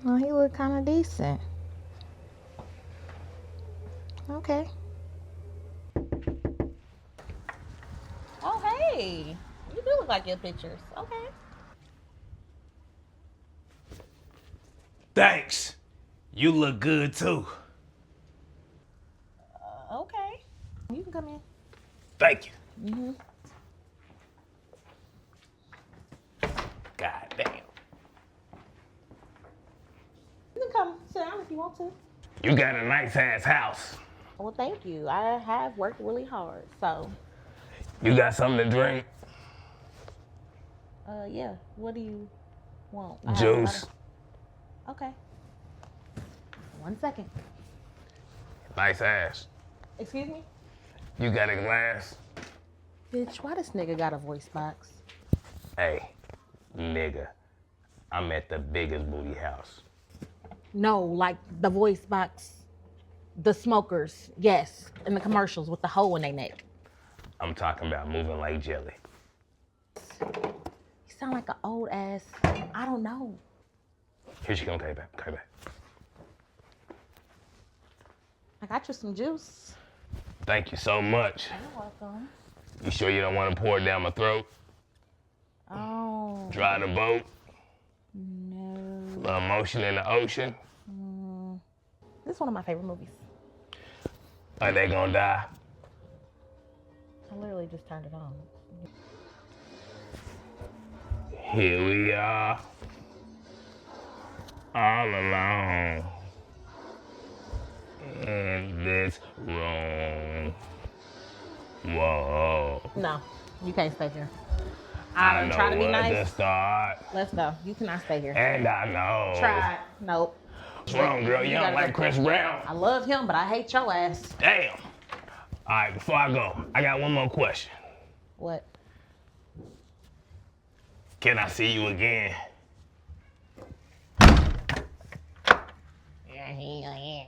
Oh, he look kind of decent. Okay. Oh, hey. You do look like your pictures. Okay. Thanks. You look good too. Okay. You can come in. Thank you. Mm-hmm. God damn. You can come sit down if you want to. You got a nice ass house. Well, thank you. I have worked really hard, so. You got something to drink? Yeah. What do you want? I have Juice. Okay. 1 second. Nice ass. Excuse me? You got a glass? Bitch, why this nigga got a voice box? Hey, nigga. I'm at the biggest booty house. No, like the voice box, the smokers, yes, and the commercials with the hole in their neck. I'm talking about moving like jelly. You sound like an old ass, I don't know. Here she come, okay, back, okay, back. I got you some juice. Thank you so much. You're welcome. You sure you don't want to pour it down my throat? Oh. Dry the boat? No. Little motion in the ocean? This is one of my favorite movies. Are they gonna die? I literally just turned it on. Here we are. All alone. In this room. Whoa. No, you can't stay here. I I'm know trying to be where nice. to start. Let's go. You cannot stay here. And I know. Try it. Nope. What's wrong, girl? You don't like Chris Brown? I love him, but I hate your ass. Damn. All right, before I go, I got one more question. What? Can I see you again? Yeah.